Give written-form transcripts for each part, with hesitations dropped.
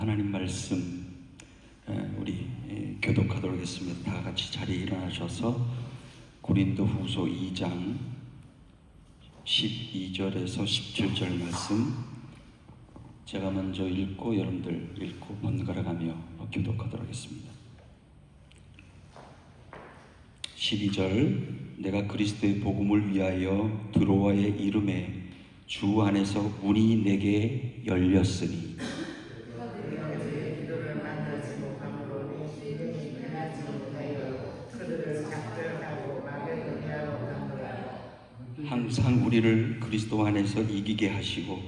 하나님 말씀 우리 교독하도록 하겠습니다. 다 같이 자리에 일어나셔서 고린도후서 2장 12절에서 17절 말씀 제가 먼저 읽고 여러분들 읽고 번갈아가며 교독하도록 하겠습니다. 12절 내가 그리스도의 복음을 위하여 드로아의 이름에 주 안에서 문이 내게 열렸으니 항상 우리를 그리스도 안에서 이기게 하시고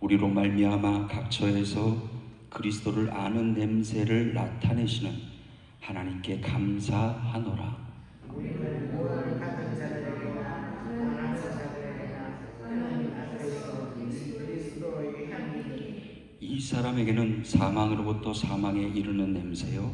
우리로 말미암아 각처에서 그리스도를 아는 냄새를 나타내시는 하나님께 감사하노라. 이 사람에게는 사망으로부터 사망에 이르는 냄새요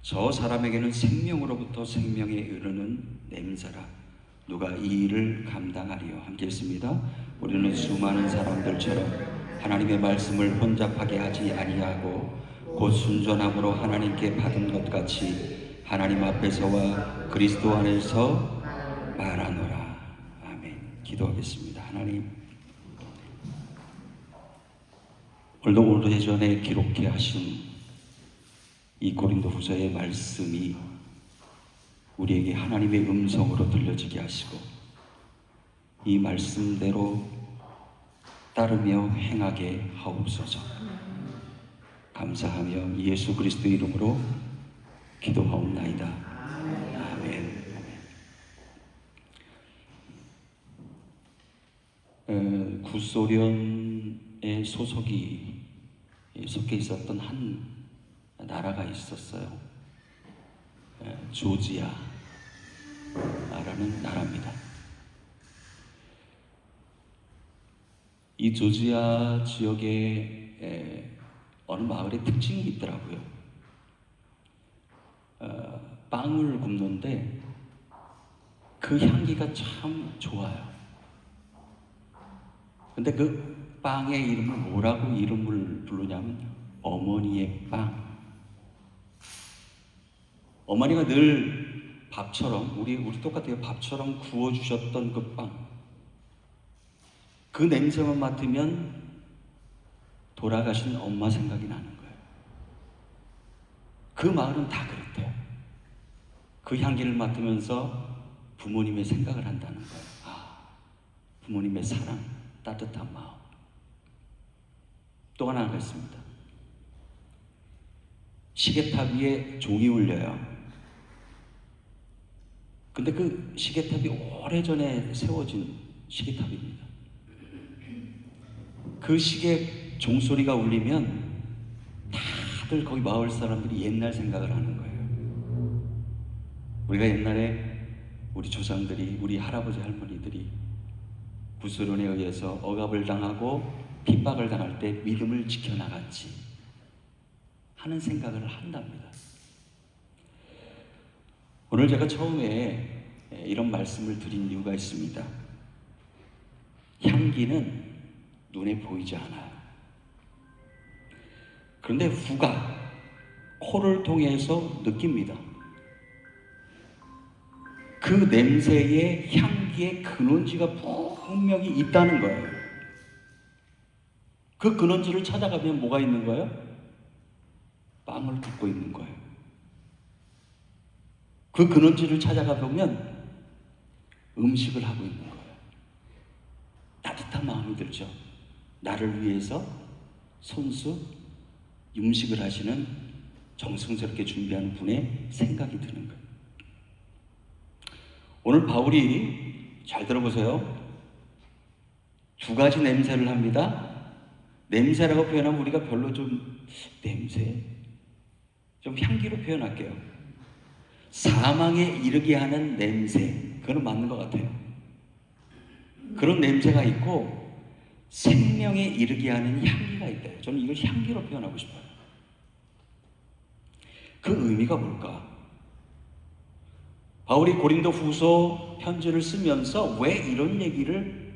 저 사람에게는 생명으로부터 생명에 이르는 냄새라. 누가 이 일을 감당하리요? 함께 읽습니다. 우리는 수많은 사람들처럼 하나님의 말씀을 혼잡하게 하지 아니하고 곧 순전함으로 하나님께 받은 것 같이 하나님 앞에서와 그리스도 안에서 말하노라. 아멘. 기도하겠습니다. 하나님, 오래전에 기록해 하신 이 고린도후서의 말씀이 우리에게 하나님의 음성으로 들려지게 하시고 이 말씀대로 따르며 행하게 하옵소서. 감사하며 예수 그리스도의 이름으로 기도하옵나이다. 아멘. 구소련의 소속이 속해 있었던 한 나라가 있었어요. 조지아라는 나라입니다. 이 조지아 지역에 어느 마을에 특징이 있더라고요. 빵을 굽는데 그 향기가 참 좋아요. 근데 그 빵의 이름을 뭐라고 이름을 부르냐면 어머니의 빵. 어머니가 늘 밥처럼 우리 똑같아요. 밥처럼 구워주셨던 그 빵. 그 냄새만 맡으면 돌아가신 엄마 생각이 나는 거예요. 그 마을은 다 그랬대요. 그 향기를 맡으면서 부모님의 생각을 한다는 거예요. 부모님의 사랑, 따뜻한 마음. 또 하나가 있습니다. 시계탑 위에 종이 울려요. 근데 그 시계탑이 오래전에 세워진 시계탑입니다. 그 시계 종소리가 울리면 다들 거기 마을 사람들이 옛날 생각을 하는 거예요. 우리가 옛날에 우리 조상들이, 우리 할아버지 할머니들이 구소련에 의해서 억압을 당하고 핍박을 당할 때 믿음을 지켜나갔지 하는 생각을 한답니다. 오늘 제가 처음에 이런 말씀을 드린 이유가 있습니다. 향기는 눈에 보이지 않아요. 그런데 후각, 코를 통해서 느낍니다. 그 냄새의 향기의 근원지가 분명히 있다는 거예요. 그 근원지를 찾아가면 뭐가 있는 거예요? 빵을 굽고 있는 거예요. 그 근원지를 찾아가 보면 음식을 하고 있는 거예요. 따뜻한 마음이 들죠. 나를 위해서 손수 음식을 하시는 정성스럽게 준비하는 분의 생각이 드는 거예요. 오늘 바울이 잘 들어보세요. 두 가지 냄새를 합니다. 냄새라고 표현하면 우리가 별로 좀 냄새, 좀 향기로 표현할게요. 사망에 이르게 하는 냄새, 그건 맞는 것 같아요. 그런 냄새가 있고 생명에 이르게 하는 향기가 있대요. 저는 이걸 향기로 표현하고 싶어요. 그 의미가 뭘까? 바울이 고린도후서 편지를 쓰면서 왜 이런 얘기를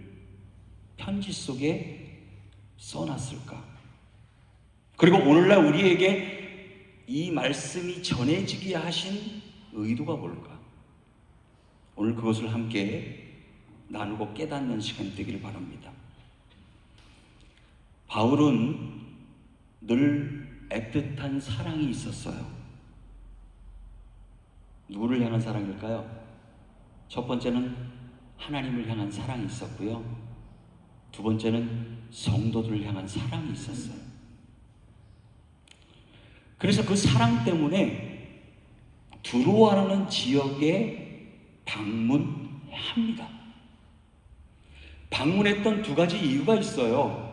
편지 속에 써놨을까? 그리고 오늘날 우리에게 이 말씀이 전해지게 하신 의도가 뭘까? 오늘 그것을 함께 나누고 깨닫는 시간이 되기를 바랍니다. 바울은 늘 애틋한 사랑이 있었어요. 누구를 향한 사랑일까요? 첫 번째는 하나님을 향한 사랑이 있었고요. 두 번째는 성도들을 향한 사랑이 있었어요. 그래서 그 사랑 때문에 두로아라는 지역에 방문합니다. 방문했던 두 가지 이유가 있어요.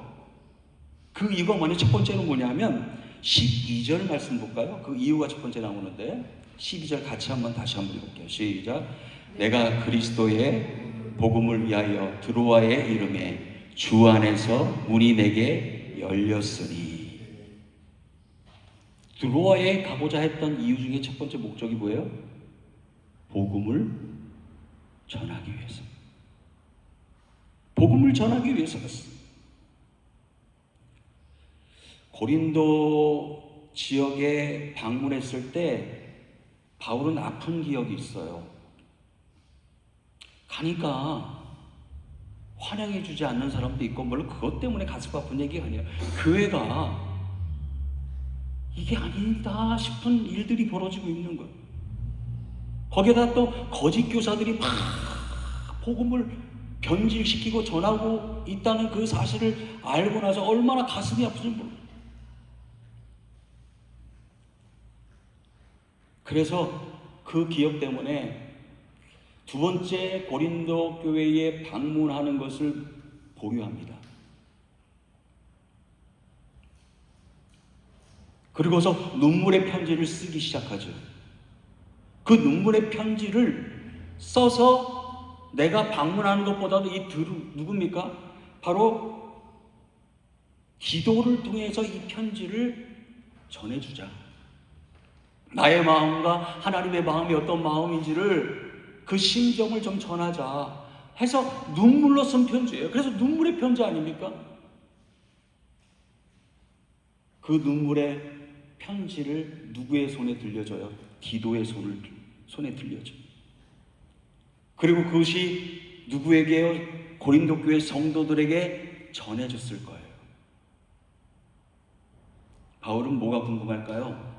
그 이유가 뭐냐? 첫 번째는 뭐냐면 12절 말씀 볼까요? 그 이유가 첫 번째 나오는데 12절 같이 다시 한번 읽을게요. 시작. 내가 그리스도의 복음을 위하여 드로아의 이름에 주 안에서 문이 내게 열렸으니. 드로아에 가고자 했던 이유 중에 첫 번째 목적이 뭐예요? 복음을 전하기 위해서. 복음을 전하기 위해서 갔어요. 고린도 지역에 방문했을 때 바울은 아픈 기억이 있어요. 가니까 환영해주지 않는 사람도 있고, 물론 그것 때문에 가슴 아픈 얘기가 아니에요. 교회가 이게 아니다 싶은 일들이 벌어지고 있는 거예요. 거기에다 또 거짓 교사들이 막 복음을 변질시키고 전하고 있다는 그 사실을 알고 나서 얼마나 가슴이 아픈지 모르겠어요. 그래서 그 기억 때문에 두 번째 고린도 교회에 방문하는 것을 보류합니다. 그리고서 눈물의 편지를 쓰기 시작하죠. 그 눈물의 편지를 써서 내가 방문하는 것보다도 누굽니까? 바로 기도를 통해서 이 편지를 전해주자. 나의 마음과 하나님의 마음이 어떤 마음인지를, 그 심정을 좀 전하자 해서 눈물로 쓴 편지예요. 그래서 눈물의 편지 아닙니까? 그 눈물의 편지를 누구의 손에 들려줘요? 디도의 손에 들려줘요. 그리고 그것이 누구에게요? 고린도 교회 성도들에게 전해졌을 거예요. 바울은 뭐가 궁금할까요?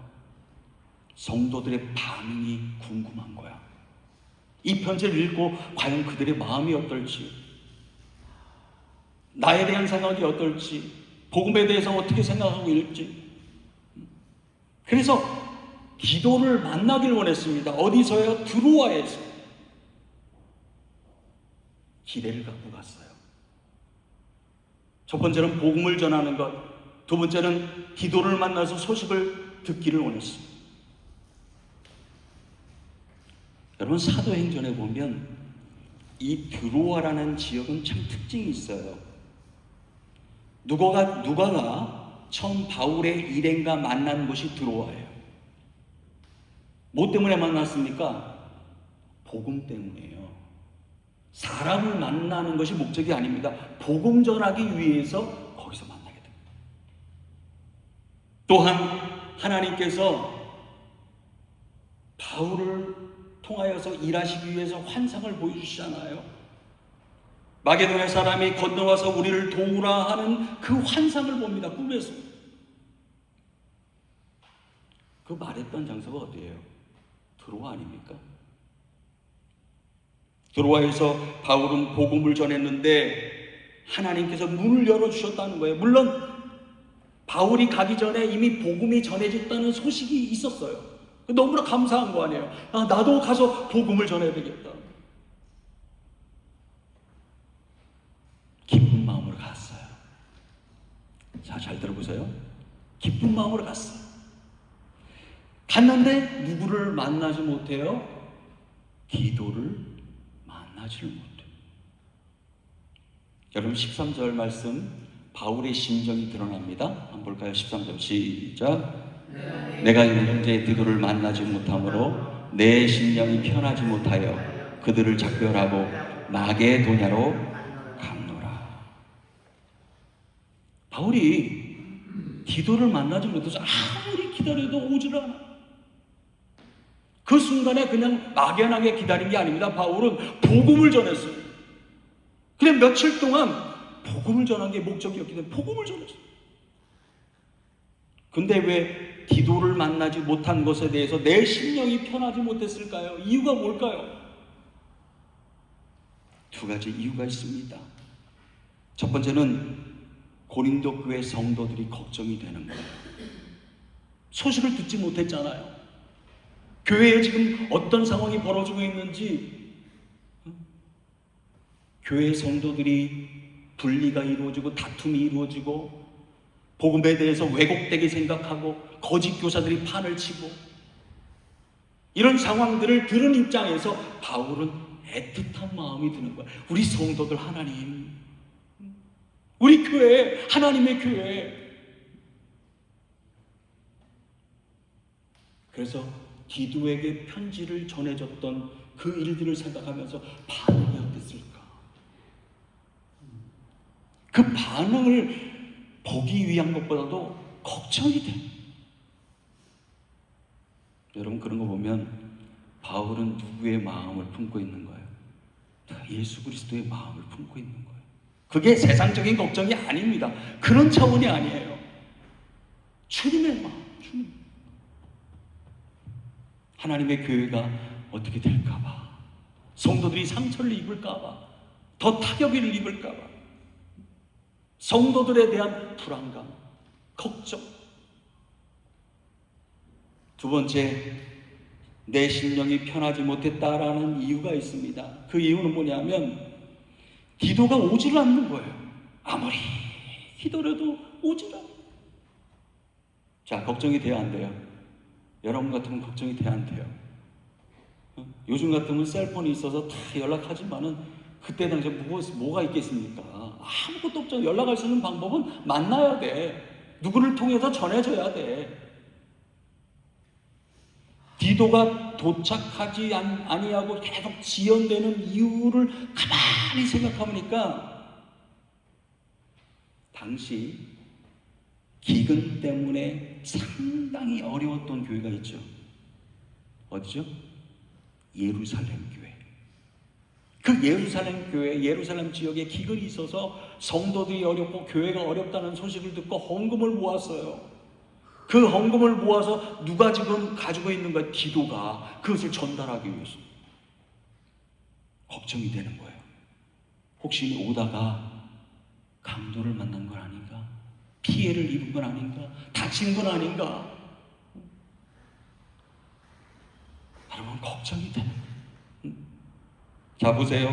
성도들의 반응이 궁금한 거야. 이 편지를 읽고 과연 그들의 마음이 어떨지, 나에 대한 생각이 어떨지, 복음에 대해서 어떻게 생각하고 있을지. 그래서 기도를 만나길 원했습니다. 어디서요? 드로아에서. 기대를 갖고 갔어요. 첫 번째는 복음을 전하는 것, 두 번째는 기도를 만나서 소식을 듣기를 원했습니다. 여러분, 사도행전에 보면 이 드로아라는 지역은 참 특징이 있어요. 누가가 처음 바울의 일행과 만난 곳이 드로아예요. 뭐 때문에 만났습니까? 복음 때문이에요. 사람을 만나는 것이 목적이 아닙니다. 복음 전하기 위해서 거기서 만나게 됩니다. 또한 하나님께서 바울을 통하여서 일하시기 위해서 환상을 보여주시잖아요. 마게도냐 사람이 건너와서 우리를 도우라 하는 그 환상을 봅니다. 꿈에서. 그 말했던 장소가 어디예요? 드로아 아닙니까? 드로아에서 바울은 복음을 전했는데 하나님께서 문을 열어주셨다는 거예요. 물론 바울이 가기 전에 이미 복음이 전해졌다는 소식이 있었어요. 너무나 감사한 거 아니에요. 나도 가서 복음을 전해야 되겠다. 기쁜 마음으로 갔어요. 자, 잘 들어보세요. 기쁜 마음으로 갔어요. 갔는데 누구를 만나지 못해요? 기도를 만나지를 못해요. 여러분, 13절 말씀, 바울의 심정이 드러납니다. 한번 볼까요? 13절 시작. 내가 현재 디도를 만나지 못하므로 내 심령이 편하지 못하여 그들을 작별하고 마게도냐로 갔노라. 바울이 디도를 만나지 못해서 아무리 기다려도 오질 않아. 그 순간에 그냥 막연하게 기다린 게 아닙니다. 바울은 복음을 전했어요. 그냥 며칠 동안 복음을 전한 게 목적이었기 때문에 복음을 전했어요. 근데 왜 디도를 만나지 못한 것에 대해서 내 심령이 편하지 못했을까요? 이유가 뭘까요? 두 가지 이유가 있습니다. 첫 번째는 고린도 교회 성도들이 걱정이 되는 거예요. 소식을 듣지 못했잖아요. 교회에 지금 어떤 상황이 벌어지고 있는지, 교회 성도들이 분리가 이루어지고 다툼이 이루어지고 복음에 대해서 왜곡되게 생각하고 거짓 교사들이 판을 치고 이런 상황들을 들은 입장에서 바울은 애틋한 마음이 드는 거야. 우리 성도들 하나님, 우리 교회, 하나님의 교회. 그래서 디도에게 편지를 전해줬던 그 일들을 생각하면서 반응이 어땠을까? 그 반응을 보기 위한 것보다도 걱정이 돼. 여러분, 그런 거 보면 바울은 누구의 마음을 품고 있는 거예요? 예수 그리스도의 마음을 품고 있는 거예요. 그게 세상적인 걱정이 아닙니다. 그런 차원이 아니에요. 주님의 마음, 주님. 하나님의 교회가 어떻게 될까봐, 성도들이 상처를 입을까봐, 더 타격을 입을까봐, 성도들에 대한 불안감, 걱정. 두 번째, 내 심령이 편하지 못했다라는 이유가 있습니다. 그 이유는 뭐냐면 디도가 오지를 않는 거예요. 아무리 기다려도 오지를 않아요. 자, 걱정이 돼야 안 돼요? 여러분 같으면 걱정이 돼야 안 돼요? 요즘 같으면 셀폰이 있어서 다 연락하지만은 그때 당시에 뭐가 있겠습니까? 아무것도 없잖아요. 연락할 수 있는 방법은 만나야 돼. 누구를 통해서 전해줘야 돼. 디도가 도착하지 아니하고 계속 지연되는 이유를 가만히 생각해보니까 당시 기근 때문에 상당히 어려웠던 교회가 있죠. 어디죠? 예루살렘 교회. 그 예루살렘 교회, 예루살렘 지역에 기근이 있어서 성도들이 어렵고 교회가 어렵다는 소식을 듣고 헌금을 모았어요. 그 헌금을 모아서 누가 지금 가지고 있는 거야? 디도가 그것을 전달하기 위해서. 걱정이 되는 거예요. 혹시 오다가 강도를 만난 건 아닌가? 피해를 입은 건 아닌가? 다친 건 아닌가? 여러분, 걱정이 되는 거예요. 자, 보세요.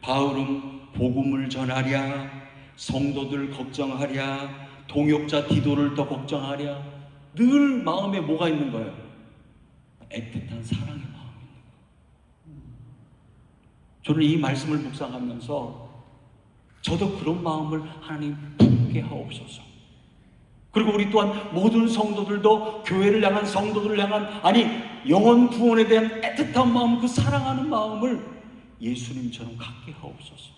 바울은 복음을 전하랴, 성도들 걱정하랴, 동역자 디도를 더 걱정하랴. 늘 마음에 뭐가 있는 거예요? 애틋한 사랑의 마음이 있는 거예요. 저는 이 말씀을 묵상하면서 저도 그런 마음을 하나님 품게 하옵소서. 그리고 우리 또한 모든 성도들도 교회를 향한, 성도들을 향한, 아니 영혼 구원에 대한 애틋한 마음, 그 사랑하는 마음을 예수님처럼 갖게 하옵소서.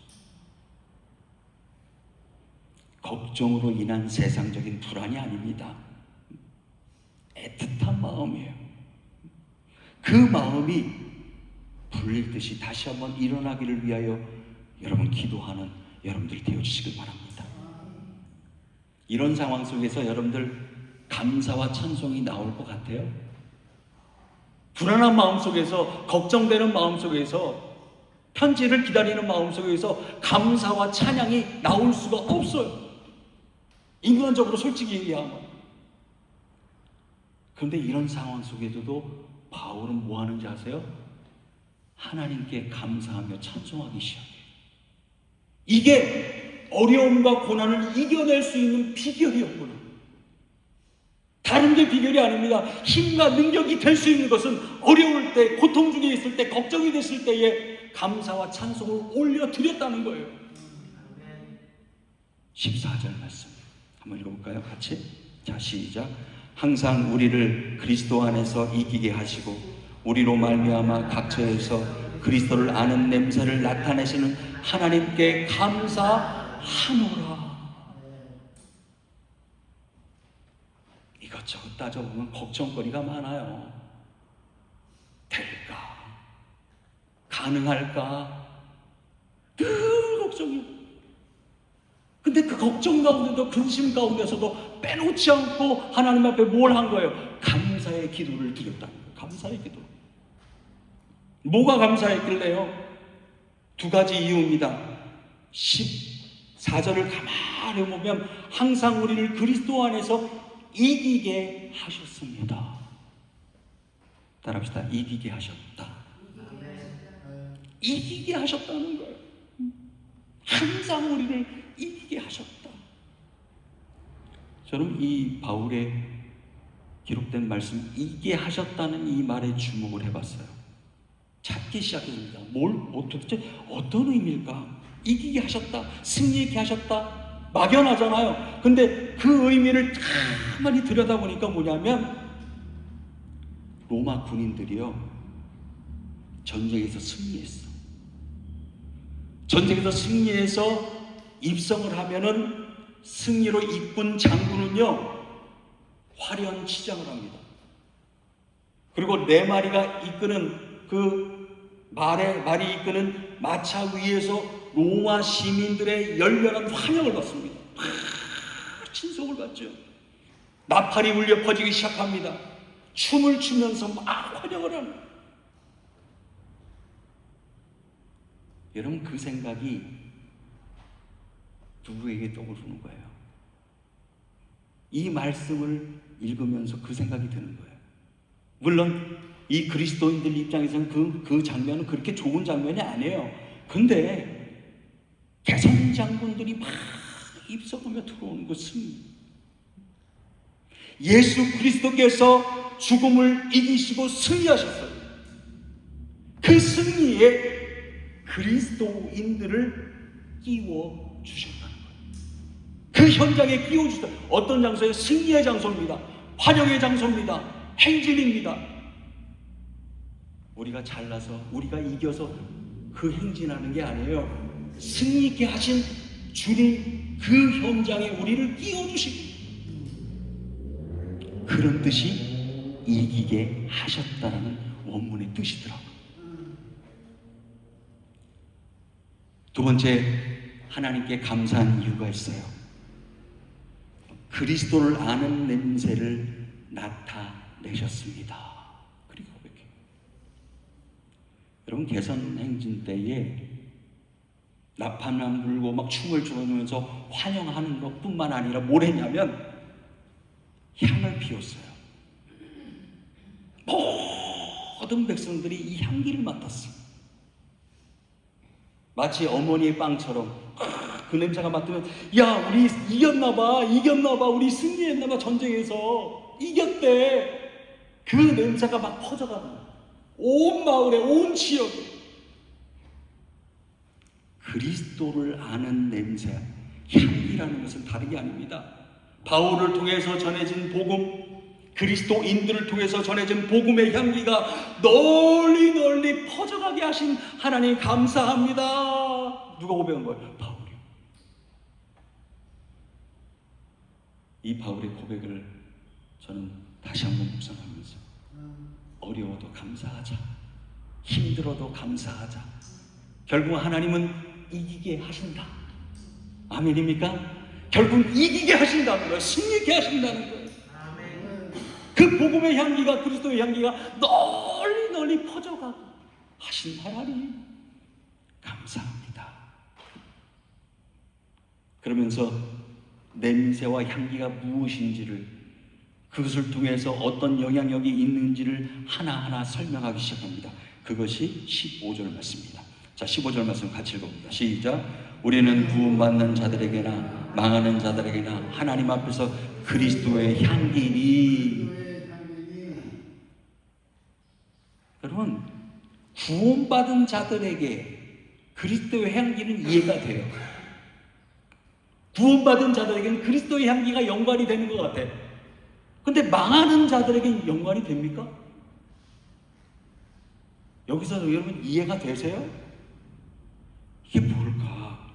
걱정으로 인한 세상적인 불안이 아닙니다. 애틋한 마음이에요. 그 마음이 불릴 듯이 다시 한번 일어나기를 위하여 여러분 기도하는 여러분들이 되어주시길 바랍니다. 이런 상황 속에서 여러분들 감사와 찬송이 나올 것 같아요? 불안한 마음 속에서, 걱정되는 마음 속에서, 편지를 기다리는 마음 속에서 감사와 찬양이 나올 수가 없어요. 인간적으로 솔직히 얘기하면. 그런데 이런 상황 속에서도 바울은 뭐 하는지 아세요? 하나님께 감사하며 찬송하기 시작해요. 이게 어려움과 고난을 이겨낼 수 있는 비결이었구나. 다른 게 비결이 아닙니다. 힘과 능력이 될 수 있는 것은 어려울 때, 고통 중에 있을 때, 걱정이 됐을 때에 감사와 찬송을 올려드렸다는 거예요. 14절 말씀 한번 읽어볼까요? 같이. 자, 시작. 항상 우리를 그리스도 안에서 이기게 하시고 우리로 말미암아 각처에서 그리스도를 아는 냄새를 나타내시는 하나님께 감사하노라. 이것저것 따져보면 걱정거리가 많아요. 될까? 가능할까? 늘 걱정이요. 근데 그 걱정 가운데도, 근심 가운데서도 빼놓지 않고 하나님 앞에 뭘 한 거예요? 감사의 기도를 드렸다는 거예요. 감사의 기도. 뭐가 감사했길래요? 두 가지 이유입니다. 14절을 가만히 보면 항상 우리를 그리스도 안에서 이기게 하셨습니다. 따라합시다. 이기게 하셨다. 이기게 하셨다는 거예요. 항상 우리를 이기게 하셨다. 저는 이 바울의 기록된 말씀, 이기게 하셨다는 이 말에 주목을 해봤어요. 찾기 시작했습니다. 도대체 어떤 의미일까? 이기게 하셨다, 승리하게 하셨다, 막연하잖아요. 근데 그 의미를 가만히 들여다보니까 뭐냐면, 로마 군인들이요, 전쟁에서 승리했어. 전쟁에서 승리해서 입성을 하면은 승리로 이끈 장군은요, 화려한 치장을 합니다. 그리고 네 마리가 이끄는 말이 이끄는 마차 위에서 로마 시민들의 열렬한 환영을 받습니다. 친송을 받죠. 나팔이 울려 퍼지기 시작합니다. 춤을 추면서 막 환영을 하는. 여러분, 그 생각이 누구에게 떠오르는 거예요? 이 말씀을 읽으면서 그 생각이 드는 거예요. 물론 이 그리스도인들 입장에서는 그 장면은 그렇게 좋은 장면이 아니에요. 근데 개선 장군들이 막 입성하며 들어오는 그 승리, 예수 그리스도께서 죽음을 이기시고 승리하셨어요. 그 승리에 그리스도인들을 끼워 주셨다는 거예요. 그 현장에 끼워 주셨다. 어떤 장소에? 승리의 장소입니다. 환영의 장소입니다. 행진입니다. 우리가 잘나서, 우리가 이겨서 그 행진하는 게 아니에요. 승리 있게 하신 주님 그 현장에 우리를 끼워 주시고, 그런 뜻이 이기게 하셨다라는 원문의 뜻이더라고요. 두 번째, 하나님께 감사한 이유가 있어요. 그리스도를 아는 냄새를 나타내셨습니다. 그리고 고백해요. 여러분, 개선 행진 때에 나팔만 불고 막 춤을 추면서 환영하는 것뿐만 아니라 뭘 했냐면 향을 피웠어요. 모든 백성들이 이 향기를 맡았어요. 마치 어머니의 빵처럼 그 냄새가 맡으면, 야, 우리 이겼나봐, 우리 승리했나봐, 전쟁에서 이겼대. 그 냄새가 막 퍼져가는 거예요. 온 마을에, 온 지역에. 그리스도를 아는 냄새, 향기라는 것은 다른 게 아닙니다. 바울을 통해서 전해진 복음, 그리스도인들을 통해서 전해진 복음의 향기가 널리 널리 퍼져가게 하신 하나님 감사합니다. 누가 고백한 거예요? 바울이요. 이 바울의 고백을 저는 다시 한번 묵상하면서, 어려워도 감사하자, 힘들어도 감사하자. 결국 하나님은 이기게 하신다. 아멘입니까? 결국 이기게 하신다는 거예요. 승리케 하신다는 거예요. 그 복음의 향기가, 그리스도의 향기가 널리 널리 퍼져가고 하신 하나님 감사합니다. 그러면서 냄새와 향기가 무엇인지를, 그것을 통해서 어떤 영향력이 있는지를 하나하나 설명하기 시작합니다. 그것이 15절 말씀입니다. 자, 15절 말씀 같이 읽어봅니다. 시작. 우리는 구원받는 자들에게나 망하는 자들에게나 하나님 앞에서 그리스도의 향기니. 여러분, 구원받은 자들에게 그리스도의 향기는 이해가 돼요. 구원받은 자들에게는 그리스도의 향기가 연관이 되는 것 같아. 근데 망하는 자들에게는 연관이 됩니까? 여기서 여러분 이해가 되세요? 이게 뭘까?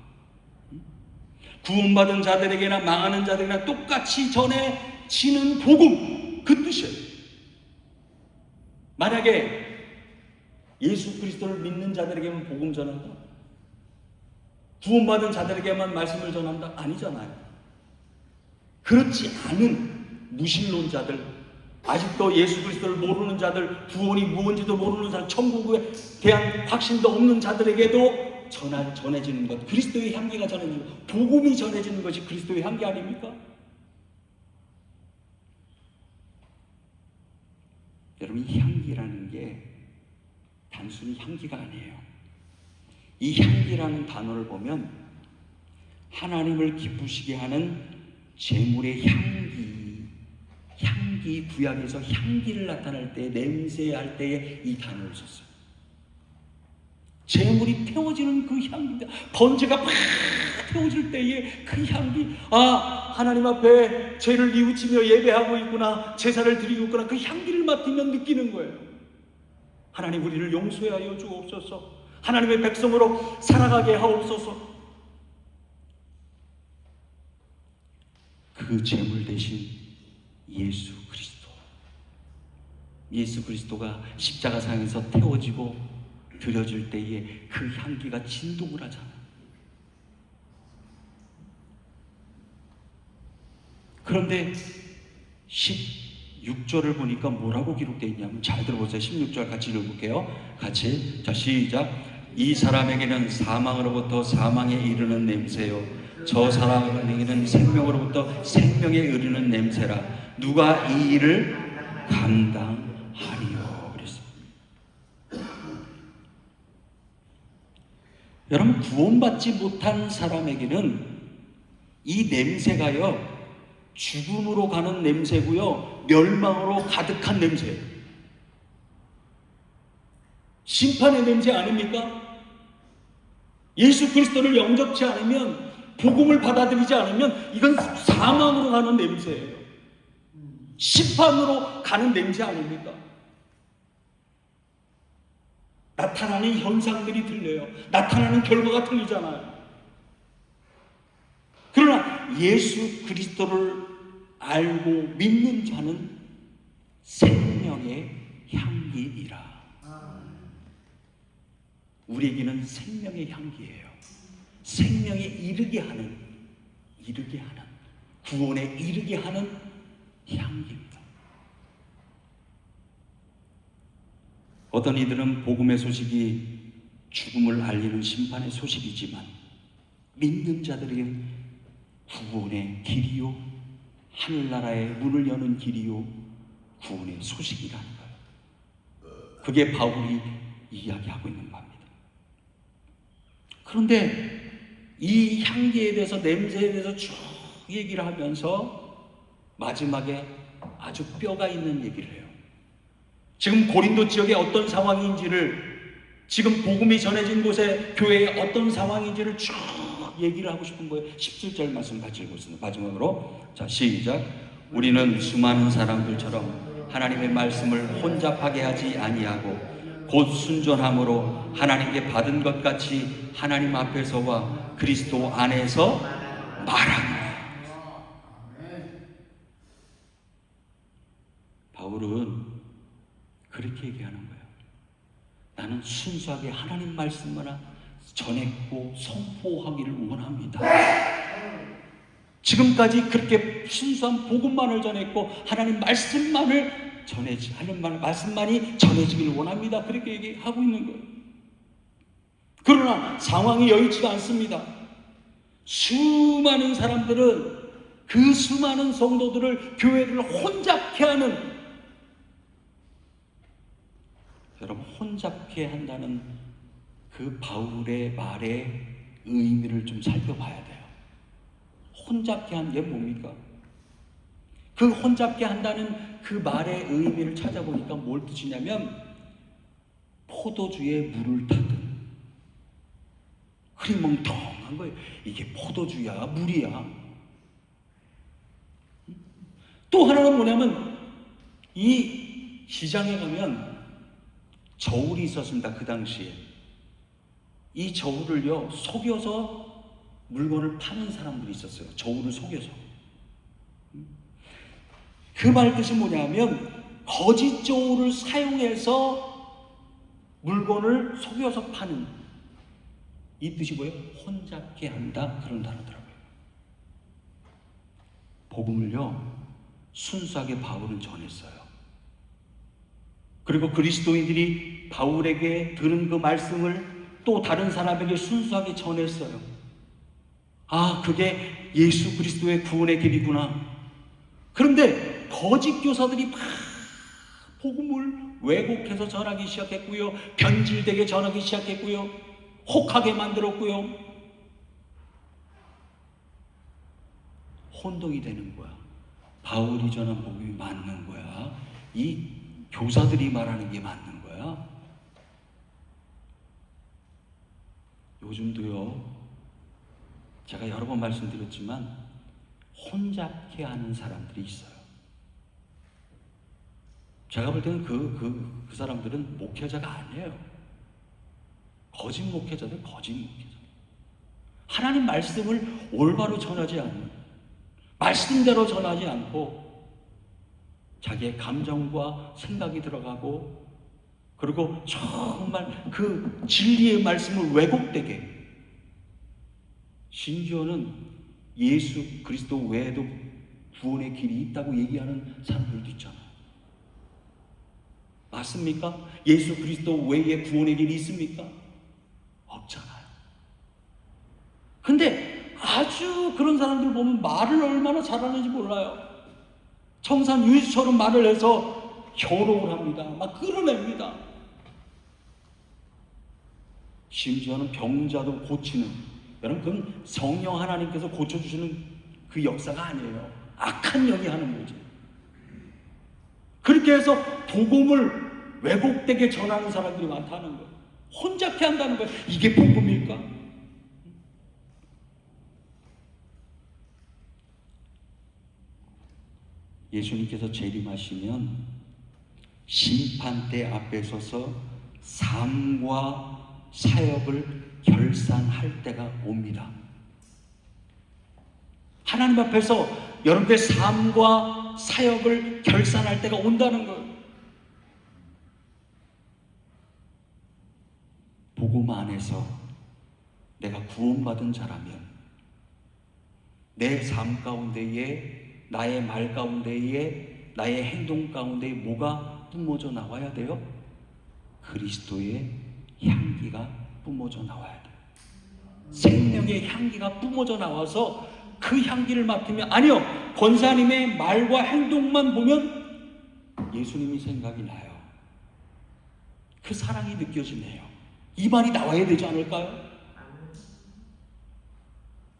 구원받은 자들에게나 망하는 자들에게나 똑같이 전해지는 복음, 그 뜻이에요. 만약에 예수 그리스도를 믿는 자들에게만 복음 전한다? 구원받은 자들에게만 말씀을 전한다? 아니잖아요. 그렇지 않은 무신론자들, 아직도 예수 그리스도를 모르는 자들, 구원이 무엇인지도 모르는 사람, 천국에 대한 확신도 없는 자들에게도 전해지는 것, 그리스도의 향기가 전해지는 것, 복음이 전해지는 것이 그리스도의 향기 아닙니까? 여러분, 이 향기라는 게 단순히 향기가 아니에요. 이 향기라는 단어를 보면 하나님을 기쁘시게 하는 제물의 향기, 구약에서 향기를 나타낼 때, 냄새할 때에 이 단어를 썼어요. 제물이 태워지는 그 향기입니다. 번제가 팍 태워질 때에 그 향기, 하나님 앞에 죄를 뉘우치며 예배하고 있구나, 제사를 드리고 있구나, 그 향기를 맡으면 느끼는 거예요. 하나님, 우리를 용서하여 주옵소서. 하나님의 백성으로 살아가게 하옵소서. 그 제물 대신 예수 그리스도가 십자가상에서 태워지고 드려질 때에 그 향기가 진동을 하잖아요. 그런데 16절을 보니까 뭐라고 기록되어 있냐면, 잘 들어보세요. 16절 같이 읽어볼게요. 같이. 자, 시작. 이 사람에게는 사망으로부터 사망에 이르는 냄새요, 저 사람에게는 생명으로부터 생명에 이르는 냄새라. 누가 이 일을 감당하리요? 그랬습니다. 여러분, 구원받지 못한 사람에게는 이 냄새가요, 죽음으로 가는 냄새고요, 멸망으로 가득한 냄새예요. 심판의 냄새 아닙니까? 예수 그리스도를 영접치 않으면, 복음을 받아들이지 않으면 이건 사망으로 가는 냄새예요. 심판으로 가는 냄새 아닙니까? 나타나는 현상들이 틀려요. 나타나는 결과가 틀리잖아요. 그러나 예수 그리스도를 알고 믿는 자는 생명의 향기이라. 우리에게는 생명의 향기예요. 생명에 이르게 하는, 구원에 이르게 하는 향기입니다. 어떤 이들은 복음의 소식이 죽음을 알리는 심판의 소식이지만, 믿는 자들에게는 구원의 길이요, 하늘나라의 문을 여는 길이요, 구원의 소식이라는 거예요. 그게 바울이 이야기하고 있는 겁니다. 그런데 이 향기에 대해서, 냄새에 대해서 쭉 얘기를 하면서 마지막에 아주 뼈가 있는 얘기를 해요. 지금 고린도 지역에 어떤 상황인지를, 지금 복음이 전해진 곳에 교회에 어떤 상황인지를 쭉 얘기를 하고 싶은 거예요. 17절 말씀 같이 읽겠습니다. 마지막으로. 자, 시작. 우리는 수많은 사람들처럼 하나님의 말씀을 혼잡하게 하지 아니하고 곧 순전함으로 하나님께 받은 것 같이 하나님 앞에서와 그리스도 안에서 말하노라. 바울은 그렇게 얘기하는 거예요. 나는 순수하게 하나님 말씀만 전했고 선포하기를 원합니다. 지금까지 그렇게 순수한 복음만을 전했고 하나님 말씀만을 말씀만이 전해지기를 원합니다. 그렇게 얘기하고 있는 거예요. 그러나 상황이 여의치가 않습니다. 수많은 사람들은 그 수많은 성도들을, 교회를 혼잡케 하는, 여러분, 혼잡케 한다는 그 바울의 말의 의미를 좀 살펴봐야 돼요. 혼잡케 한 게 뭡니까? 그 혼잡케 한다는 그 말의 의미를 찾아보니까 뭘 뜻이냐면, 포도주에 물을 타듯 흐리멍텅한 거예요. 이게 포도주야, 물이야. 또 하나는 뭐냐면, 이 시장에 가면 저울이 있었습니다. 그 당시에. 이 저울을요, 속여서 물건을 파는 사람들이 있었어요. 저울을 속여서. 그 말 뜻이 뭐냐면 거짓 조우를 사용해서 물건을 속여서 파는, 이 뜻이 뭐예요? 혼잡게 한다, 그런 단어더라고요. 복음을요 순수하게 바울은 전했어요. 그리고 그리스도인들이 바울에게 들은 그 말씀을 또 다른 사람에게 순수하게 전했어요. 아, 그게 예수 그리스도의 구원의 길이구나. 그런데 거짓 교사들이 막 복음을 왜곡해서 전하기 시작했고요, 변질되게 전하기 시작했고요, 혹하게 만들었고요, 혼동이 되는 거야. 바울이 전한 복음이 맞는 거야, 이 교사들이 말하는 게 맞는 거야. 요즘도요, 제가 여러 번 말씀드렸지만 혼잡케 하는 사람들이 있어요. 제가 볼 때는 그 사람들은 목회자가 아니에요. 거짓 목회자들, 거짓 목회자. 하나님 말씀을 올바로 전하지 않는, 말씀대로 전하지 않고 자기의 감정과 생각이 들어가고, 그리고 정말 그 진리의 말씀을 왜곡되게, 심지어는 예수 그리스도 외에도 구원의 길이 있다고 얘기하는 사람들도 있잖아요. 맞습니까? 예수 그리스도 외에 구원의 길이 있습니까? 없잖아요. 근데 아주 그런 사람들 보면 말을 얼마나 잘하는지 몰라요. 청산 유수처럼 말을 해서 효롱을 합니다. 막 끌어냅니다. 심지어는 병자도 고치는, 여러분 그건 성령 하나님께서 고쳐주시는 그 역사가 아니에요. 악한 영이 하는 거지. 그렇게 해서 복음을 왜곡되게 전하는 사람들이 많다는 거예요. 혼잡케 한다는 거예요. 이게 복음일까? 예수님께서 재림하시면 심판대 앞에 서서 삶과 사역을 결산할 때가 옵니다. 하나님 앞에서 여러분의 삶과 사역을 결산할 때가 온다는 거예요. 복음 안에서 내가 구원받은 자라면 내 삶 가운데에, 나의 말 가운데에, 나의 행동 가운데에 뭐가 뿜어져 나와야 돼요? 그리스도의 향기가 뿜어져 나와야 돼요. 생명의 향기가 뿜어져 나와서 그 향기를 맡으면, 아니요, 권사님의 말과 행동만 보면 예수님이 생각이 나요. 그 사랑이 느껴지네요. 이 말이 나와야 되지 않을까요?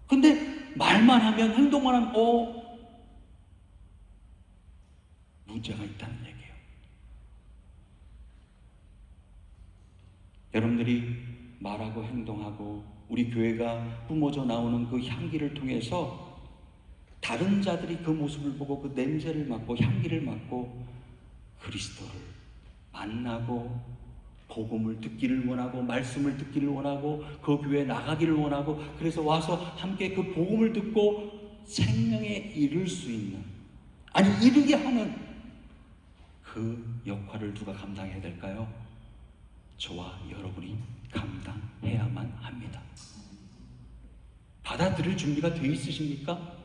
근데 말만 하면, 행동만 하면 문제가 있다는 얘기예요. 여러분들이 말하고 행동하고 우리 교회가 뿜어져 나오는 그 향기를 통해서 다른 자들이 그 모습을 보고 그 냄새를 맡고 향기를 맡고 그리스도를 만나고 복음을 듣기를 원하고 말씀을 듣기를 원하고 그 교회에 나가기를 원하고, 그래서 와서 함께 그 복음을 듣고 생명에 이를 수 있는, 아니 이르게 하는 그 역할을 누가 감당해야 될까요? 저와 여러분이 감당해야만 합니다. 받아들일 준비가 돼 있으십니까?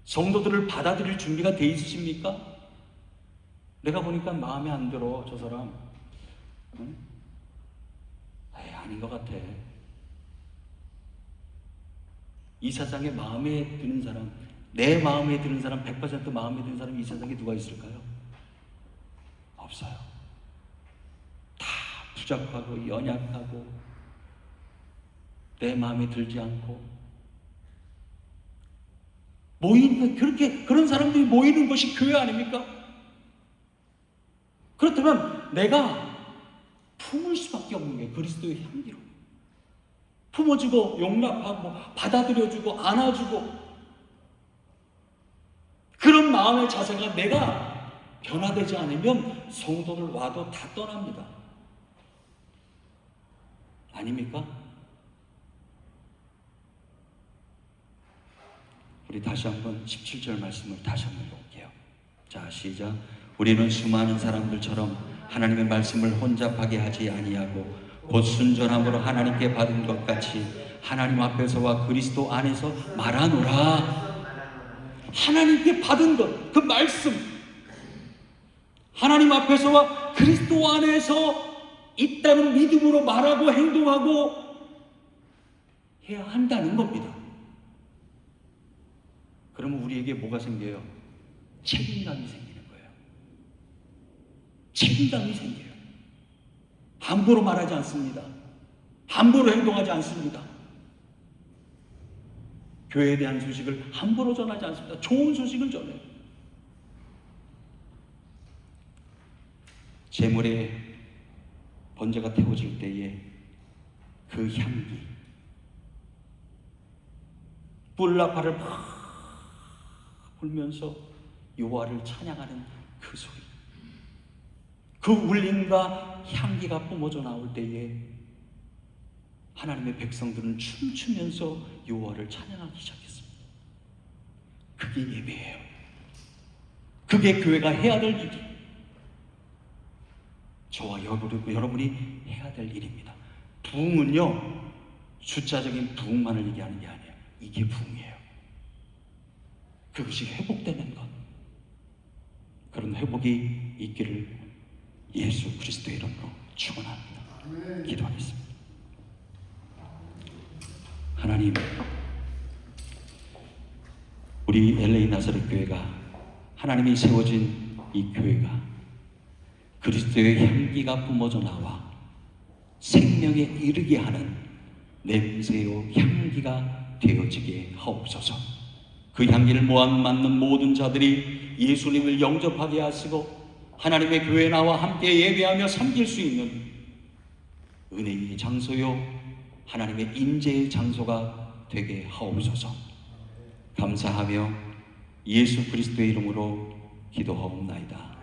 성도들을 받아들일 준비가 돼 있으십니까? 내가 보니까 마음에 안 들어, 저 사람. 응? 아닌 것 같아. 이 세상에 마음에 드는 사람, 내 마음에 드는 사람, 100% 마음에 드는 사람이 이 세상에 누가 있을까요? 없어요. 다 부족하고 연약하고 내 마음에 들지 않고 모이는, 그렇게 그런 사람들이 모이는 것이 교회 아닙니까? 그렇다면 내가 품을 수밖에 없는 게 그리스도의 향기로 품어주고 용납하고 받아들여주고 안아주고, 그런 마음의 자세가 내가 변화되지 않으면 성도들 와도 다 떠납니다. 아닙니까? 우리 다시 한번 17절 말씀을 다시 한번 볼게요. 자, 시작. 우리는 수많은 사람들처럼 하나님의 말씀을 혼잡하게 하지 아니하고 곧 순전함으로 하나님께 받은 것 같이 하나님 앞에서와 그리스도 안에서 말하노라. 하나님께 받은 것, 그 말씀, 하나님 앞에서와 그리스도 안에서 있다는 믿음으로 말하고 행동하고 해야 한다는 겁니다. 그러면 우리에게 뭐가 생겨요? 책임감이 생기는 거예요. 책임감이 생겨요. 함부로 말하지 않습니다. 함부로 행동하지 않습니다. 교회에 대한 소식을 함부로 전하지 않습니다. 좋은 소식을 전해요. 제물에 번제가 태워질 때에 그 향기, 뿔나팔을 막 불면서 여호와를 찬양하는 그 소리, 그 울림과 향기가 뿜어져 나올 때에 하나님의 백성들은 춤추면서 여호와를 찬양하기 시작했습니다. 그게 예배예요. 그게 교회가 해야 될 일이에요. 저와 여러분이 해야 될 일입니다. 부흥은요, 숫자적인 부흥만을 얘기하는 게 아니에요. 이게 부흥이에요. 그것이 회복되는 것, 그런 회복이 있기를 예수 그리스도의 이름으로 축원합니다. 기도하겠습니다. 하나님, 우리 LA 나사렛 교회가, 하나님이 세워진 이 교회가 그리스도의 향기가 뿜어져 나와 생명에 이르게 하는 냄새요 향기가 되어지게 하옵소서. 그 향기를 맡는 모든 자들이 예수님을 영접하게 하시고 하나님의 교회에 나와 함께 예배하며 섬길 수 있는 은혜의 장소요 하나님의 인재의 장소가 되게 하옵소서. 감사하며 예수 그리스도의 이름으로 기도하옵나이다.